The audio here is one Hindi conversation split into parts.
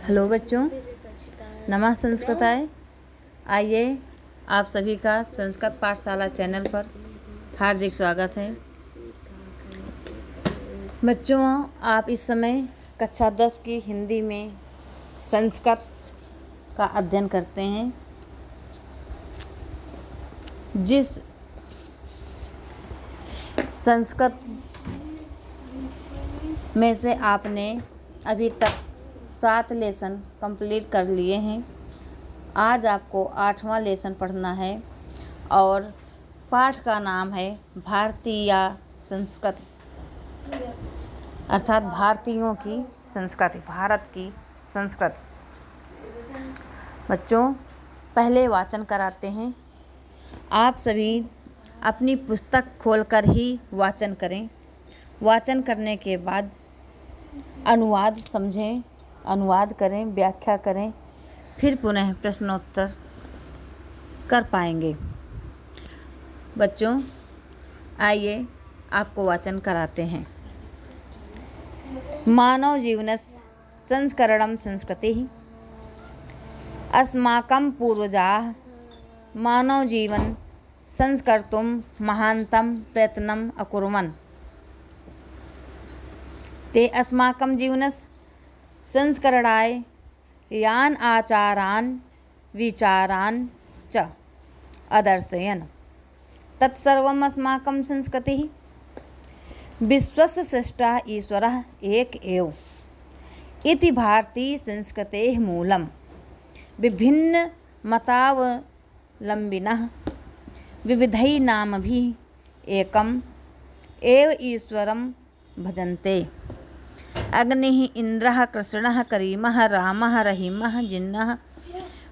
हेलो बच्चों, नमः संस्कृताय। आइए, आप सभी का संस्कृत पाठशाला चैनल पर हार्दिक स्वागत है। बच्चों, आप इस समय कक्षा 10 की हिंदी में संस्कृत का अध्ययन करते हैं। जिस संस्कृत में से आपने अभी तक 7 लेसन कंप्लीट कर लिए हैं। आज आपको 8वां लेसन पढ़ना है और पाठ का नाम है भारतीय संस्कृति, अर्थात भारतीयों की संस्कृति, भारत की संस्कृति। बच्चों, पहले वाचन कराते हैं। आप सभी अपनी पुस्तक खोलकर ही वाचन करें। वाचन करने के बाद अनुवाद समझें, अनुवाद करें, व्याख्या करें, फिर पुनः प्रश्नोत्तर कर पाएंगे। बच्चों, आइए आपको वाचन कराते हैं। मानव जीवनस्य संस्करणं संस्कृतिः। अस्माकं पूर्वजाः मानव जीवन संस्कर्तुं महान्तं प्रयत्नम् अकुर्वन्। ते अस्माकं जीवनस्य संस्करणाय यान् आचारान् विचारान् च अदर्शयन् तत्सर्वम् अस्माकं संस्कृतिः। विश्वस्य स्रष्टा ईश्वरः एक एव इति भारतीय संस्कृतेः मूलम्। विभिन्न मतावलम्बिनः विविधैः नामभिः एकम् एव ईश्वरं भजन्ते। अग्निः, इन्द्रः, कृष्णः, करीमः, रामः, रहीमः, जिन्नः,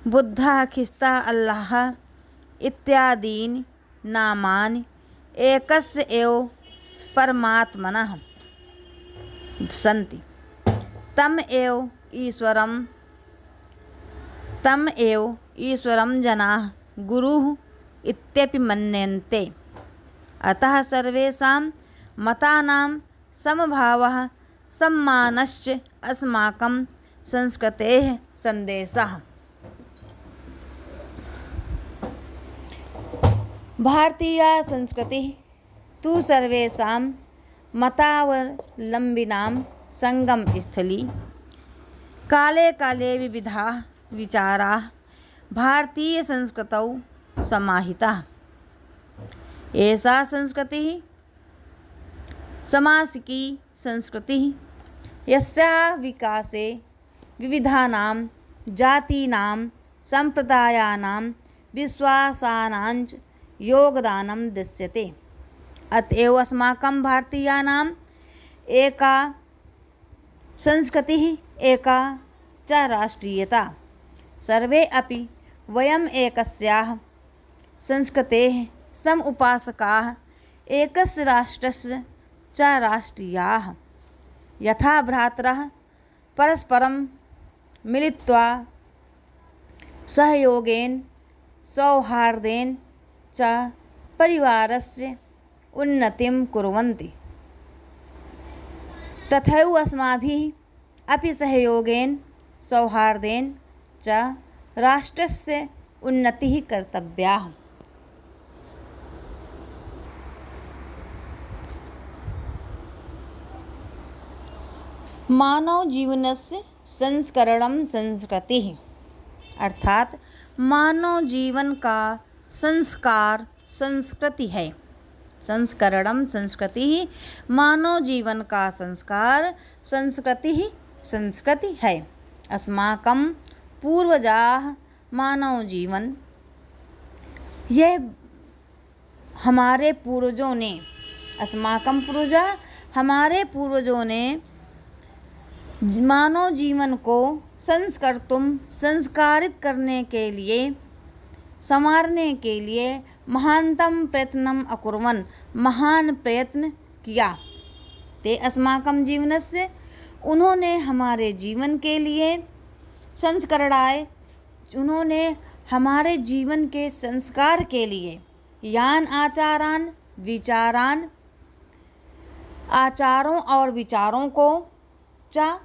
बुद्धः, ख्रिस्तः, अल्लाह इत्यादीनि नामानि एकस्य एव परमात्मनः सन्ति। तम् एव ईश्वरं जनाः गुरुः इत्यपि मन्यन्ते। अतः सर्वेषां मतानां समभावः सम्मानश्च अस्माकं संस्कृतेः सन्देशः। भारतीया संस्कृतिः तु सर्वेषां मतावलम्बिनां संगमस्थली। काले काले विविधाः विचाराः भारतीयसंस्कृतौ समाहिताः। एषा संस्कृतिः सामासिकी संस्कृतिः, यस्याः विकासे विविधानां जातीनां सम्प्रदायानां विश्वासानाञ्च योगदानं दृश्यते। अतएव अस्माकं भारतीयानाम् एका संस्कृतिः, एका च राष्ट्रीयता। सर्वे अपि वयम् एकस्याः संस्कृतेः समुपासकाः, एकस्य राष्ट्रस्य च राष्ट्रीयाः। यथा भ्रातरः परस्परं मिलित्वा सहयोगेन सौहार्देन च परिवारस्य उन्नतिं कुर्वन्ति, तथैव अस्माभिः अपि सहयोगेन सौहार्देन च राष्ट्रस्य उन्नतिः कर्तव्या। मानव जीवनस्य संस्करणं संस्कृतिः, अर्थात मानव जीवन का संस्कार संस्कृति है। संस्करणं संस्कृतिः, मानव जीवन का संस्कार संस्कृति है। अस्माकं पूर्वजाः मानव जीवन, यह हमारे पूर्वजों ने, अस्माकं पूर्वजा हमारे पूर्वजों ने मानव जीवन को संस्कारित करने के लिए, संवारने के लिए महानतम प्रयत्नम अकुर्वन्, महान प्रयत्न किया। ते अस्माकं जीवनस्य, उन्होंने हमारे जीवन के लिए संस्करणाय, उन्होंने हमारे जीवन के संस्कार के लिए यान आचारान विचारान, आचारों और विचारों को सच्चा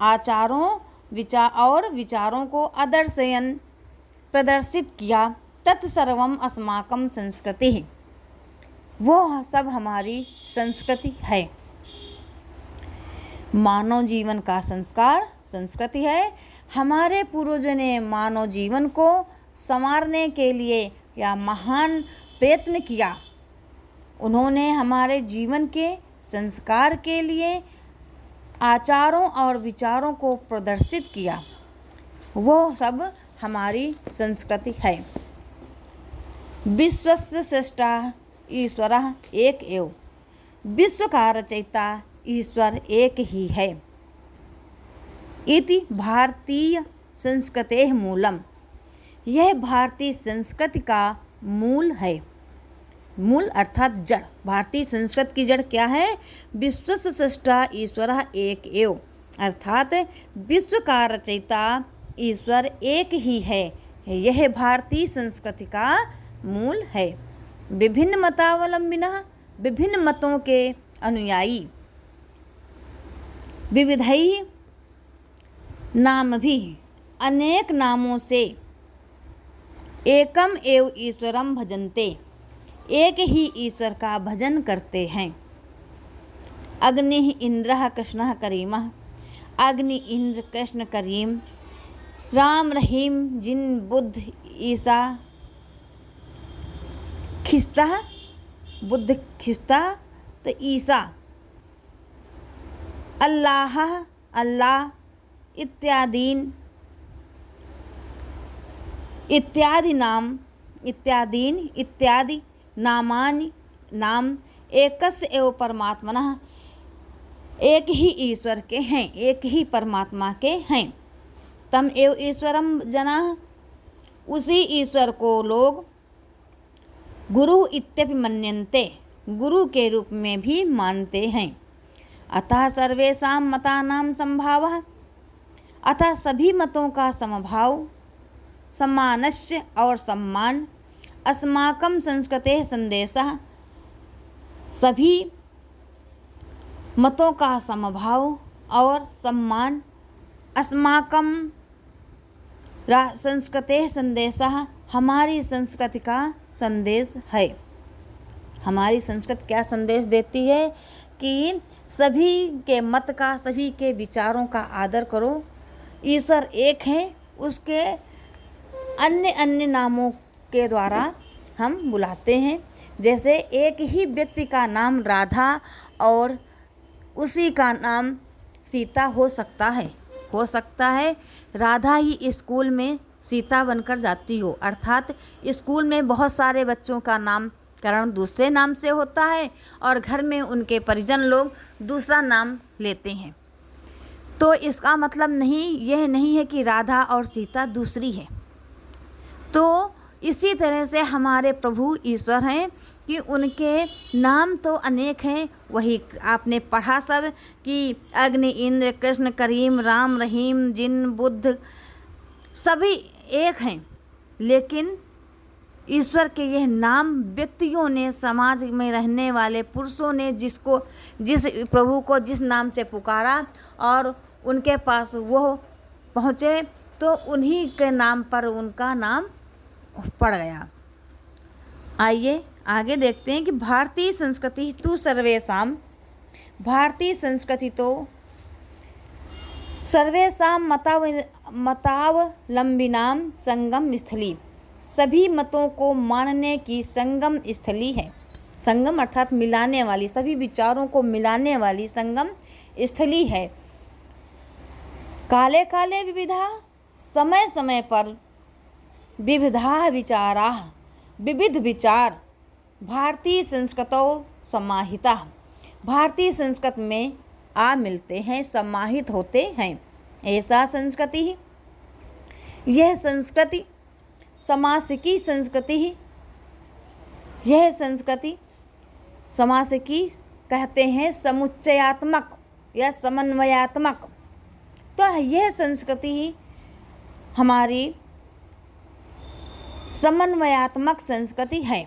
आचारों और विचारों को आदर्शयन प्रदर्शित किया। तत्सर्वम अस्माकं संस्कृति, वो सब हमारी संस्कृति है। मानव जीवन का संस्कार संस्कृति है। हमारे पूर्वजों ने मानव जीवन को संवारने के लिए या महान प्रयत्न किया। उन्होंने हमारे जीवन के संस्कार के लिए आचारों और विचारों को प्रदर्शित किया, वो सब हमारी संस्कृति है। विश्वस्य सृष्टा ईश्वरः एक एव, विश्व का रचयिता ईश्वर एक ही है। इति भारतीय संस्कृतेः मूलम, यह भारतीय संस्कृति का मूल है। मूल अर्थात जड़। भारतीय संस्कृति की जड़ क्या है? विश्वस्य सृष्टा ईश्वरः एक एव, अर्थात विश्व का रचयिता ईश्वर एक ही है। यह भारतीय संस्कृति का मूल है। विभिन्न मतावलंबिनः, विभिन्न मतों के अनुयायी, विविधैः नामभिः, अनेक नामों से एकम एव ईश्वरम भजन्ते, एक ही ईश्वर का भजन करते हैं। अग्नि इंद्र कृष्ण करीमः, अग्नि इंद्र कृष्ण करीम, राम रहीम जिन बुद्ध ईसा खिस्ता, बुद्ध खिस्ता तो ईसा, अल्लाह अल्लाह इत्यादि नामानि नाम एकस्य एव परमात्मनः, एक ही ईश्वर के हैं, एक ही परमात्मा के हैं। तम एव ईश्वरम जनाः, उसी ईश्वर को लोग गुरु इत्यपि मन्यन्ते, गुरु के रूप में भी मानते हैं। अतः सर्वेषां मतानां समभावः, अतः सभी मतों का समभाव, सम्मानश्च और सम्मान, अस्माकं संस्कृतेः संदेशः, सभी मतों का समभाव और सम्मान, अस्माकं संस्कृतेः संदेशः, हमारी संस्कृति का संदेश है। हमारी संस्कृति क्या संदेश देती है कि सभी के मत का, सभी के विचारों का आदर करो। ईश्वर एक है, उसके अन्य अन्य नामों के द्वारा हम बुलाते हैं। जैसे एक ही व्यक्ति का नाम राधा और उसी का नाम सीता हो सकता है राधा ही स्कूल में सीता बनकर जाती हो, अर्थात स्कूल में बहुत सारे बच्चों का नामकरण दूसरे नाम से होता है और घर में उनके परिजन लोग दूसरा नाम लेते हैं। तो इसका मतलब यह नहीं है कि राधा और सीता दूसरी है। तो इसी तरह से हमारे प्रभु ईश्वर हैं कि उनके नाम तो अनेक हैं। वही आपने पढ़ा सब कि अग्नि इंद्र कृष्ण करीम राम रहीम जिन बुद्ध, सभी एक हैं, लेकिन ईश्वर के यह नाम व्यक्तियों ने, समाज में रहने वाले पुरुषों ने जिस प्रभु को जिस नाम से पुकारा और उनके पास वो पहुँचे तो उन्हीं के नाम पर उनका नाम पड़ गया। आइए आगे देखते हैं कि भारतीय संस्कृति तु सर्वेषां, भारतीय संस्कृति तो सर्वेषां मतावलंबिनां संगम स्थली, सभी मतों को मानने की संगम स्थली है। संगम अर्थात मिलाने वाली, सभी विचारों को मिलाने वाली संगम स्थली है। काले काले विविधा, समय समय पर विविधा विचाराः, विविध विचार भारतीय संस्कृतौ समाहिता, भारतीय संस्कृत में आ मिलते हैं, समाहित होते हैं। ऐसा संस्कृति ही, यह संस्कृति समासिकी संस्कृति ही, यह संस्कृति समासिकी कहते हैं समुच्चयात्मक या समन्वयात्मक। तो यह संस्कृति ही हमारी समन्वयात्मक संस्कृति है।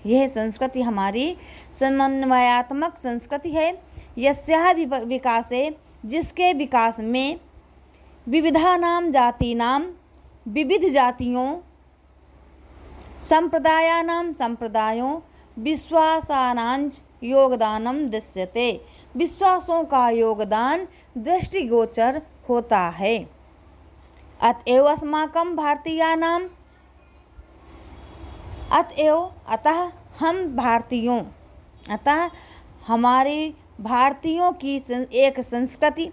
यह संस्कृति हमारी समन्वयात्मक संस्कृति है। यस्याः विकासे, जिसके विकास में विविधानां जातीनां, विविध जातियों, संप्रदायानां संप्रदायों, विश्वासानांच योगदानम दृश्यते, विश्वासों का योगदान दृष्टिगोचर होता है। अतएव अस्माकं भारतीयानां, अतः हम भारतीयों, अतः हमारी भारतीयों की एक संस्कृति,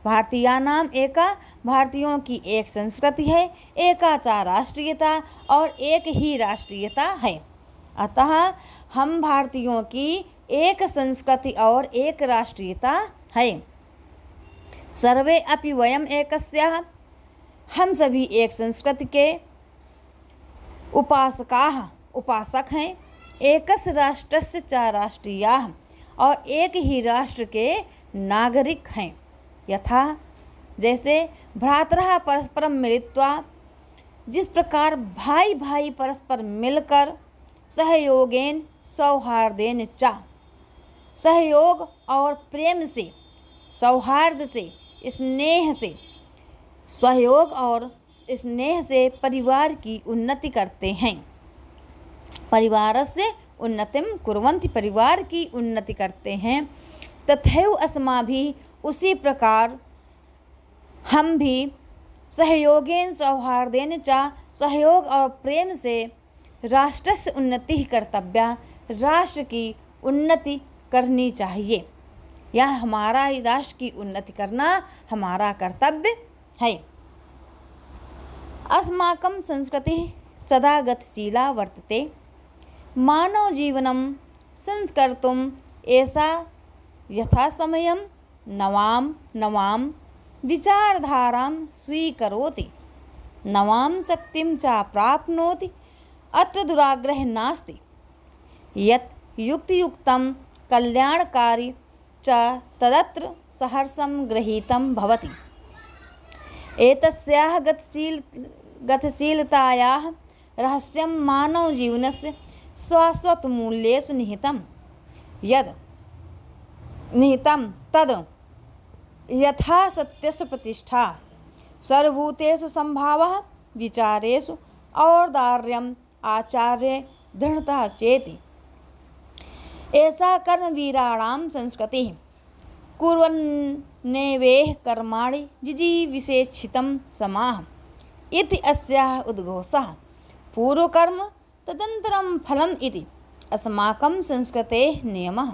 भारतीयानाम एका, भारतीयों की एक संस्कृति है, एकाचा राष्ट्रीयता, और एक ही राष्ट्रीयता है। अतः हम भारतीयों की एक संस्कृति और एक राष्ट्रीयता है। सर्वे अपि वयम एकस्याः, हम सभी एक संस्कृति के उपासक हैं। एकस्य राष्ट्रस्य च राष्ट्रीयाः, और एक ही राष्ट्र के नागरिक हैं। यथा, जैसे भ्रातरः परस्परं मिलित्वा, जिस प्रकार भाई भाई परस्पर मिलकर, सहयोगेन सौहार्देन च, सहयोग और प्रेम से, सौहार्द से, स्नेह से, सहयोग और स्नेह से परिवार की उन्नति करते हैं। परिवारस्य उन्नतिं कुर्वन्ति, परिवार की उन्नति करते हैं। तथैव अस्माभिः, उसी प्रकार हम भी सहयोगेन सौहार्देन च, सहयोग और प्रेम से राष्ट्रस्य उन्नति कर्तव्या, राष्ट्र की उन्नति करनी चाहिए। यह हमारा राष्ट्र की उन्नति करना हमारा कर्तव्य है। अस्माकं संस्कृतिः सदा गतिशीला वर्तते, मानव जीवनं संस्कर्तुम् एषा यथासमयं नवां विचारधारां स्वीकरोति, नवां शक्तिं च प्राप्नोति। अत्र दुराग्रह नास्ति, यत् युक्तियुक्तं कल्याणकारी च तदत्र सहर्षं गृहीतं भवति। एतस्याः गतिशीलतायाः रहस्यं मानवजीवनस्य शाश्वतमूल्येषु निहितं तद् यथा सत्यस्य प्रतिष्ठा, सर्वभूतेषु संभावः, विचारेषु औदार्यम्, आचार्ये दृढ़ता चेति। एषा कर्मवीराणां संस्कृतिः कुर्वन्नेवेह कर्माणि जिजीविषेच्छितं समाः इति अस्याः उद्घोषः। पूर्वकर्म तदनन्तरं फलम् इति अस्माकं संस्कृतेः नियमः।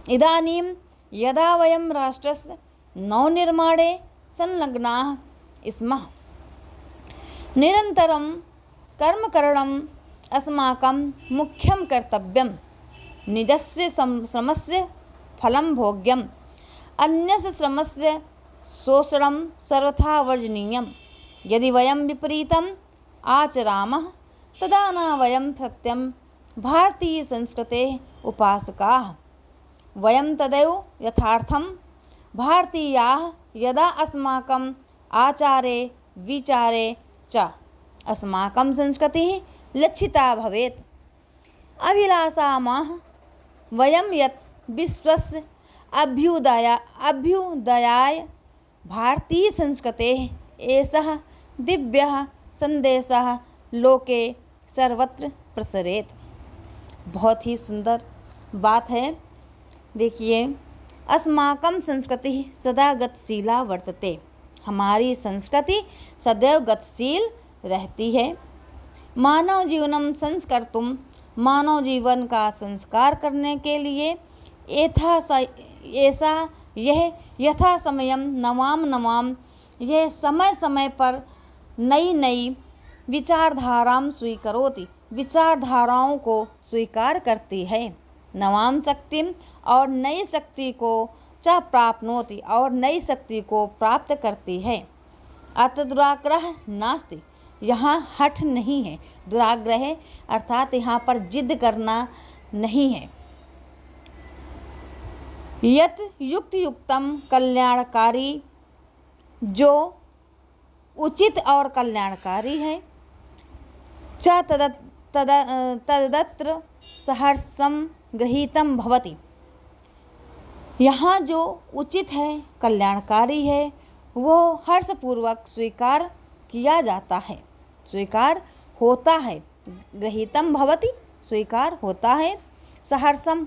इदानीं यदा वयं राष्ट्रस्य नवनिर्माणे संलग्नाः स्मः, निरन्तरं कर्मकरणम् अस्माकं मुख्यं कर्तव्यं। निजस्य श्रमस्य फलं भोग्यम्, अन्यस्य श्रमस्य शोषणं सर्वथा वर्जनीयम्। यदि वयं विपरीतम् आचरामः तदा न वयं सत्यं भारतीयसंस्कृतेः उपासकाः। वयं तदेव यथार्थं भारतीयाः। यदा अस्माकम् आचारे विचारे च अस्माकं संस्कृतिः लक्षिता भवेत्। अभिलाषामः वयं यत् विश्वस्य अभ्युदयाय भारतीयसंस्कृतेः एषः दिव्यः संदेशः लोके सर्वत्र प्रसरेत्। बहुत ही सुंदर बात है। देखिए, अस्माकं संस्कृति सदा गतिशीला वर्तते, हमारी संस्कृति सदैव गतिशील रहती है। मानव जीवनम संस्कर्तुम, मानव जीवन का संस्कार करने के लिए यह यथा समयम नवाम, यह समय समय पर नई नई विचारधारां स्वीकरोति, विचारधाराओं को स्वीकार करती है। नवाम शक्तिम, और नई शक्ति को च प्राप्नोति, और नई शक्ति को प्राप्त करती है। अत दुराग्रह नास्ति, यहाँ हठ नहीं है। दुराग्रह अर्थात यहाँ पर जिद करना नहीं है। यत युक्तम कल्याणकारी, जो उचित और कल्याणकारी है। च तदत्र सहर्षं गृहीतं भवति। यहाँ जो उचित है, कल्याणकारी है, वो हर्षपूर्वक स्वीकार किया जाता है, स्वीकार होता है। गृहीतम भवति, स्वीकार होता है। सहर्षम,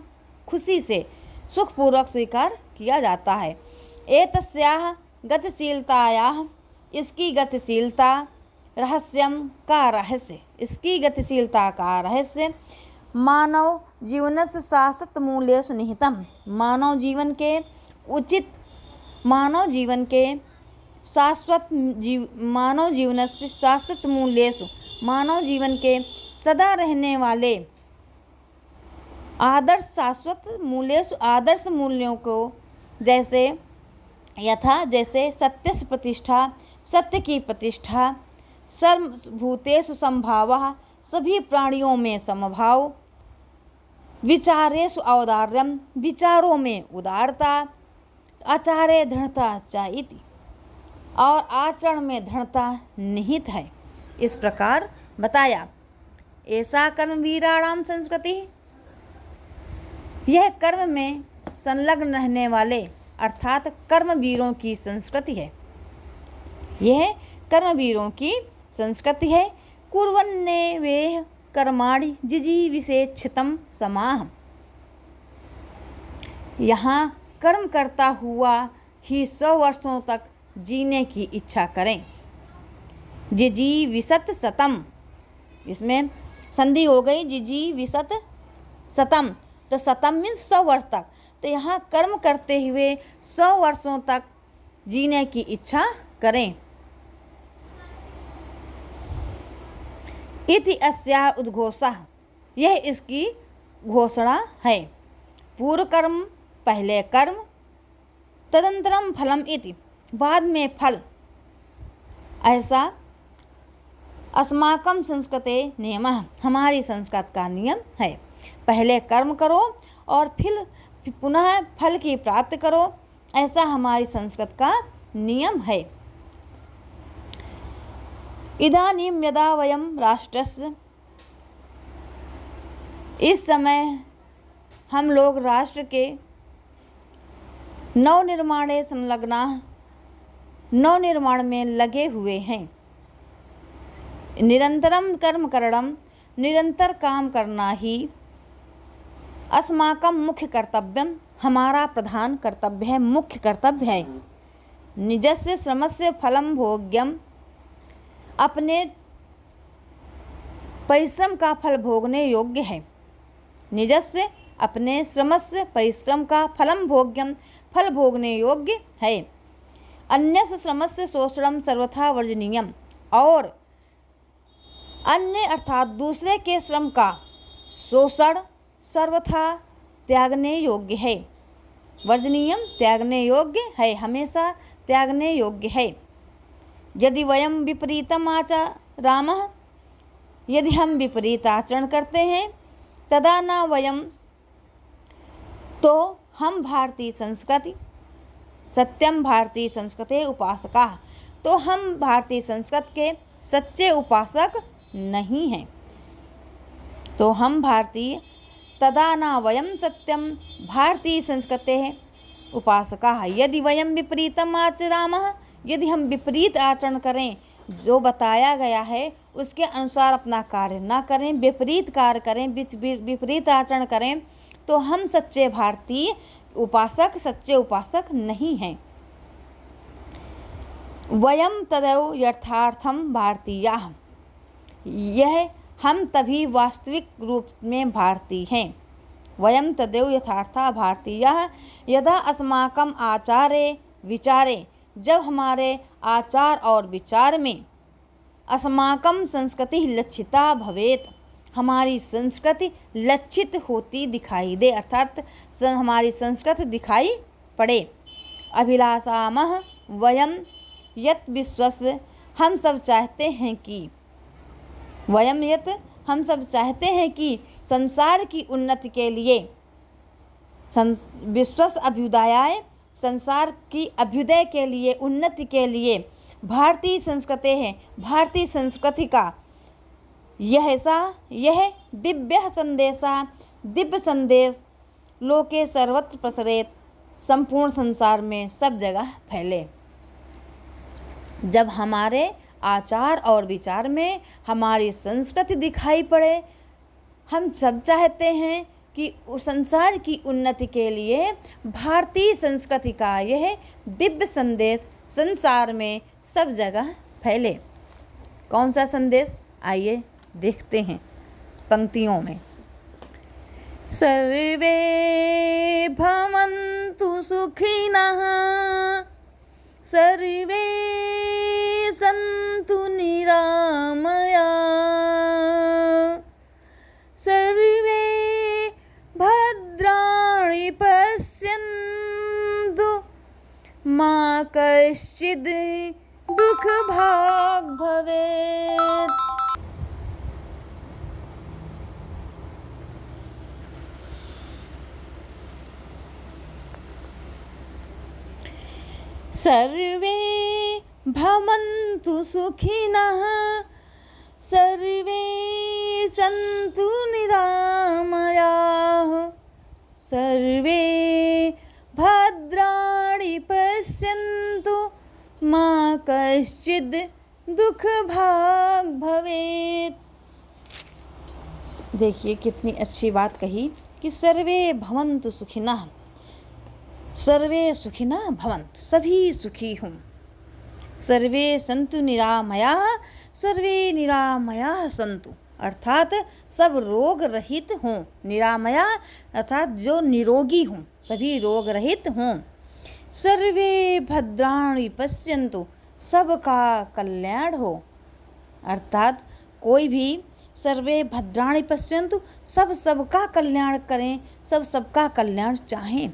खुशी से, सुखपूर्वक स्वीकार किया जाता है। एतस्याः गतिशीलतायाः, इसकी गतिशीलता, रहस्यम का रहस्य, इसकी गतिशीलता का रहस्य मानव जीवनस्य शाश्वत मूल्येषु निहितम, मानव जीवन के उचित, मानव जीवन के शाश्वत मानव जीवनस्य शाश्वत मूल्येषु, मानव जीवन के सदा रहने वाले आदर्श, शाश्वत मूल्येषु, आदर्श मूल्यों को, जैसे यथा, जैसे सत्य से प्रतिष्ठा, सत्य की प्रतिष्ठा, सर्वभूतेषु समभावः, सभी प्राणियों में समभाव, विचारेषु औदार्यम, विचारों में उदारता, आचार्य दृढ़ता चाइति, और आचरण में दृढ़ता निहित है। इस प्रकार बताया। ऐसा कर्मवीराणाम संस्कृति, यह कर्म में संलग्न रहने वाले अर्थात कर्मवीरों की संस्कृति है। यह कर्मवीरों की संस्कृति है। कुर्वन्नेवेह कर्माणि जिजीविषेच्छितं समाह, यहाँ कर्म करता हुआ ही 100 वर्षों तक जीने की इच्छा करें। जिजीविषत शतम, इसमें संधि हो गई, जिजीविषत शतम, तो शतम मीन्स 100 वर्ष तक। तो यहाँ कर्म करते हुए 100 वर्षों तक जीने की इच्छा करें। इति अस्याः उद्घोषः, यह इसकी घोषणा है। पूर्व कर्म, पहले कर्म, तदंतरम फलम इति, बाद में फल। ऐसा अस्माकं संस्कृते नियमः, हमारी संस्कृत का नियम है। पहले कर्म करो और फिर पुनः फल की प्राप्ति करो, ऐसा हमारी संस्कृत का नियम है। इदानीं यदा वयं राष्ट्रस्य, इस समय हम लोग राष्ट्र के नवनिर्माणे संलग्नाः, नवनिर्माण में लगे हुए हैं। निरंतरम कर्म करणम, निरंतर काम करना ही अस्माकं मुख्य कर्तव्यम, हमारा प्रधान कर्तव्य है, मुख्य कर्तव्य है। निजस्य श्रमस्य फलम भोग्यम, अपने परिश्रम का फल भोगने योग्य है। निजस्य, अपने श्रमस्य, परिश्रम का, फलम भोग्यम, फल भोगने योग्य है। अन्यस्य श्रमस्य शोषणम सर्वथा वर्जनीयम, और अन्य अर्थात दूसरे के श्रम का शोषण सर्वथा त्यागने योग्य है। वर्जनीयम, त्यागने योग्य है, हमेशा त्यागने योग्य है। यदि वयम विपरीतम आचरामः, यदि हम विपरीत आचरण करते हैं, तदा न वयम, तो हम भारतीय संस्कृति, सत्यम भारतीय संस्कृते उपासका, तो हम भारतीय संस्कृत के सच्चे उपासक नहीं हैं। तो हम भारतीय, तदा न वयम सत्यम भारतीय संस्कृते उपासका, यदि वयम विपरीतम आचरामः, यदि हम विपरीत आचरण करें, जो बताया गया है उसके अनुसार अपना कार्य ना करें, विपरीत कार्य करें, विपरीत आचरण करें, तो हम सच्चे भारतीय उपासक, सच्चे उपासक नहीं हैं। वयम तदैव यथार्थम भारतीयाः, यह हम तभी वास्तविक रूप में भारतीय हैं। वयम तदैव यथार्था भारतीयाः यदा अस्माकं आचारे विचारे, जब हमारे आचार और विचार में अस्माकं संस्कृति लक्षिता भवेत, हमारी संस्कृति लक्षित होती दिखाई दे, अर्थात हमारी संस्कृति दिखाई पड़े। अभिलाषामः वयम यत् विश्वस्य, हम सब चाहते हैं कि, वयम यत्, हम सब चाहते हैं कि संसार की उन्नति के लिए, विश्वस अभ्युदयाय, संसार की अभ्युदय के लिए, उन्नति के लिए भारतीय संस्कृति है, भारतीय संस्कृति का यह दिव्य संदेश लोके सर्वत्र प्रसरेत, संपूर्ण संसार में सब जगह फैले। जब हमारे आचार और विचार में हमारी संस्कृति दिखाई पड़े, हम सब चाहते हैं कि संसार की उन्नति के लिए भारतीय संस्कृति का यह दिव्य संदेश संसार में सब जगह फैले। कौन सा संदेश, आइए देखते हैं पंक्तियों में। सर्वे भवन्तु सुखिनः, सर्वे सन्तु निरामया, सर्वे भद्राणि पश्यन्तु, मा कश्चिद् दुःखभाग् भवेत्। सर्वे भवन्तु सुखिनः, सर्वे सन्तु निरामयाः, सर्वे भद्राणि पश्यन्तु, मा कश्चिद् दुःखभाग् भवेत्। देखिए कितनी अच्छी बात कही कि सर्वे भवन्तु सुखिनः, सर्वे सुखिनः भवन्तु, सभी सुखी हों। सर्वे सन्तु निरामयाः, सर्वे निरामयाः सन्तु, अर्थात सब रोग रहित हों। निरामया अर्थात जो निरोगी हों, सभी रोग रहित हों। सर्वे भद्राणि पश्यन्तु, सबका कल्याण हो, अर्थात कोई भी सर्वे भद्राणि पश्यन्तु, सब सबका कल्याण करें, सब सबका कल्याण चाहें।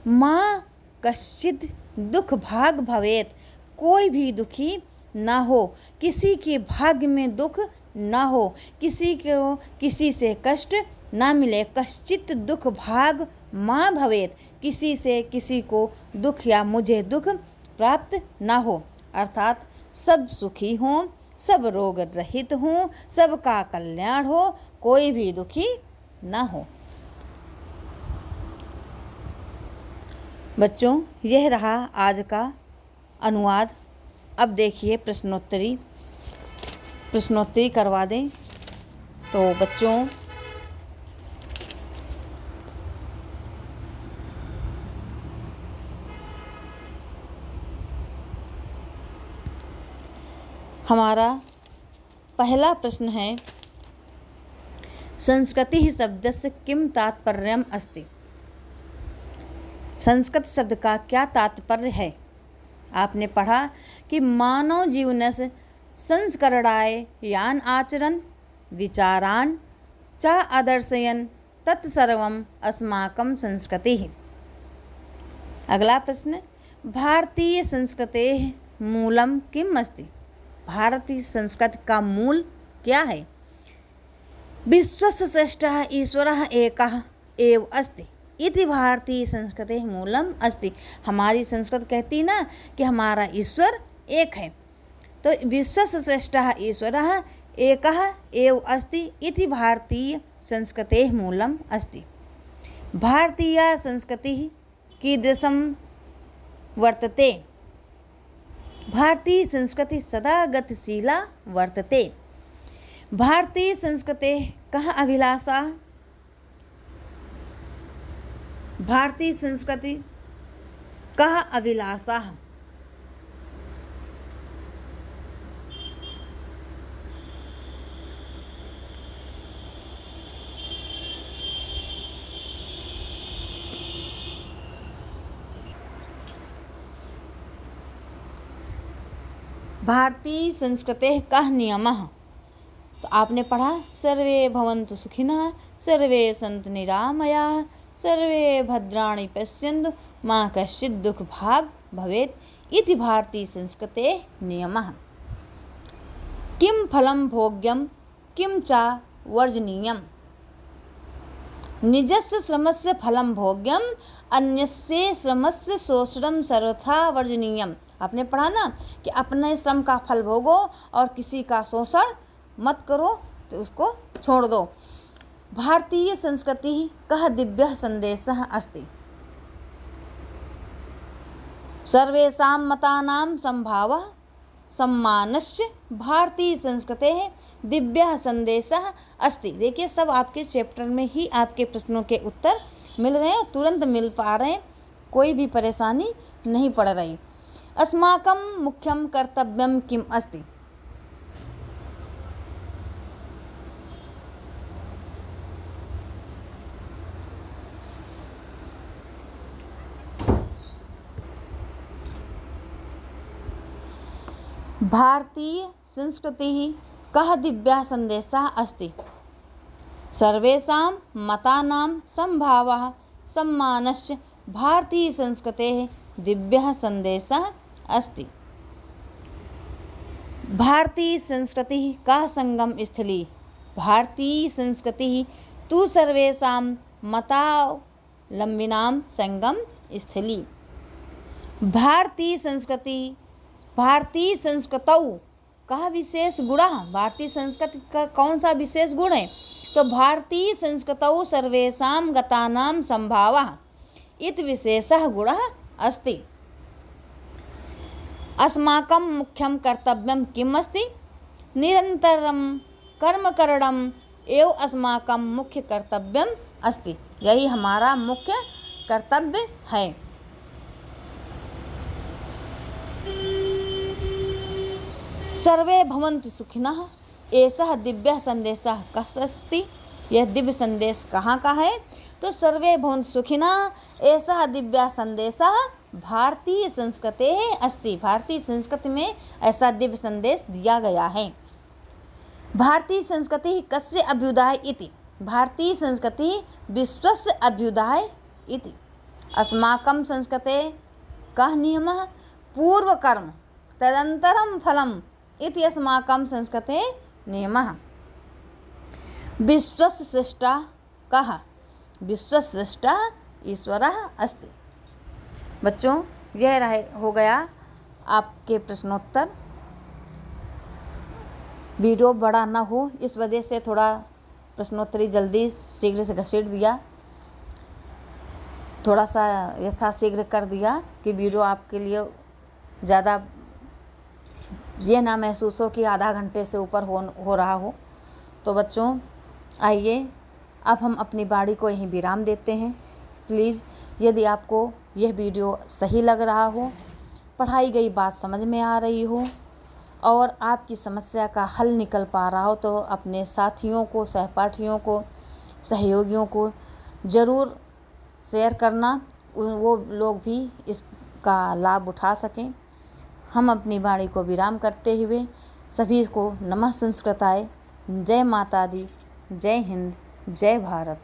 माँ कश्चित् दुख भाग भवेत, कोई भी दुखी ना हो, किसी के भाग्य में दुख ना हो, किसी को किसी से कष्ट ना मिले। कश्चित् दुख भाग माँ भवेत, किसी से किसी को दुख या मुझे दुख प्राप्त ना हो, अर्थात सब सुखी हों, सब रोग रहित हों, सबका कल्याण हो, कोई भी दुखी ना हो। बच्चों, यह रहा आज का अनुवाद। अब देखिए प्रश्नोत्तरी करवा दें। तो बच्चों, हमारा पहला प्रश्न है, संस्कृति शब्दस्य किं तात्पर्यम् अस्ति। संस्कृत शब्द का क्या तात्पर्य है। आपने पढ़ा कि मानव जीवनस्य संस्करणाय यान आचरण विचारान च आदर्शयन तत्सर्वम् अस्माकं संस्कृतिः। अगला प्रश्न, भारतीय संस्कृतेः मूलं किम् अस्ति। भारतीय संस्कृति का मूल क्या है। विश्वस्य श्रेष्ठः ईश्वरः एकः एव अस्ति इति भारतीय संस्कृतेः मूलम् अस्ति। हमारी संस्कृत कहती ना कि हमारा ईश्वर एक है, तो विश्वस्य श्रेष्ठः ईश्वरः एकः एव अस्ति इति भारतीय संस्कृतेः मूलम् अस्ति। भारतीय संस्कृतिः कीदृशं वर्तते। भारतीय संस्कृति सदा गतिशीला वर्तते। भारतीय संस्कृतेः कः अभिलाषा। भारतीय संस्कृति कः अभिलाषा। भारतीय संस्कृतेः कः नियमः। तो आपने पढ़ा, सर्वे भवन्तु सुखिनः, सर्वे सन्तु निरामयाः, सर्वे भद्राणि पश्यन्तु, मा कश्चित् दुःख भाग् भवेत् इति भारतीय संस्कृतेः नियमः। किं फलं भोग्यं किं च वर्जनीयम्। निजस्य श्रमस्य फलं भोग्यम, अन्यस्य श्रमस्य शोषणं सर्वथा वर्जनीयम। आपने पढ़ा ना कि अपने श्रम का फल भोगो और किसी का शोषण मत करो, तो उसको छोड़ दो। भारतीय संस्कृति कः दिव्यः संदेशः अस्ति। सर्वेषां मतानां संभावः सम्मानश्च भारतीय संस्कृतेः दिव्यः संदेशः अस्ति। देखिए सब आपके चैप्टर में ही आपके प्रश्नों के उत्तर मिल रहे हैं, तुरंत मिल पा रहे हैं, कोई भी परेशानी नहीं पड़ रही। अस्माकं मुख्यं कर्तव्यं किम् अस्ति। भारतीय संस्कृतिः कः दिव्यः संदेशः अस्ति। सर्वेषां मतानां संभावः सम्मानश्च भारतीय संस्कृतेः दिव्यः संदेशः अस्ति। भारतीय संस्कृतिः का संगम स्थली। भारतीय संस्कृतिः तु सर्वेषां मतावलम्बिनां संगम स्थली। भारतीय संस्कृतौ का विशेष गुणः। भारतीय संस्कृति का कौन सा विशेष गुण है। तो भारतीय संस्कृतौ सर्वेषां गतानां संभावः इति विशेषः गुणः अस्ति। अस्माकं मुख्यं कर्तव्यं किम् अस्ति। निरन्तरं कर्मकरणम् एव अस्माकं मुख्य कर्तव्यम् अस्ति। यही हमारा मुख्य कर्तव्य है। सर्वे भवन्तु सुखिनः एषः दिव्यः संदेशः कः अस्ति। यह दिव्य संदेश कहाँ का है। तो सर्वे भवन्तु सुखिनः एषः दिव्यः संदेशः भारतीय संस्कृतेः अस्ति। भारतीय संस्कृति में ऐसा दिव्य संदेश दिया गया है। भारतीय संस्कृति कस्य अभ्युदय इति। भारतीय संस्कृति विश्वस्य अभ्युदय इति। अस्माकं संस्कृतेः कः नियमः। पूर्वकर्म तदनन्तरं फलम् इति अस्माकं संस्कृतेः नियमः। विश्वस्य सृष्टा कः। विश्वस्य सृष्टा ईश्वरः अस्ति। बच्चों यह हो गया आपके प्रश्नोत्तर। वीडियो बड़ा ना हो इस वजह से थोड़ा प्रश्नोत्तरी जल्दी शीघ्र से घसीट दिया, थोड़ा सा यथाशीघ्र कर दिया कि वीडियो आपके लिए ज़्यादा ये ना महसूस हो कि आधा घंटे से ऊपर हो रहा हो। तो बच्चों आइए अब हम अपनी वाणी को यहीं विराम देते हैं। प्लीज़ यदि आपको यह वीडियो सही लग रहा हो, पढ़ाई गई बात समझ में आ रही हो और आपकी समस्या का हल निकल पा रहा हो तो अपने साथियों को, सहपाठियों को, सहयोगियों को ज़रूर शेयर करना, वो लोग भी इसका लाभ उठा सकें। हम अपनी वाणी को विराम करते हुए सभी को नमः संस्कृताय। जय माता दी, जय हिंद, जय भारत।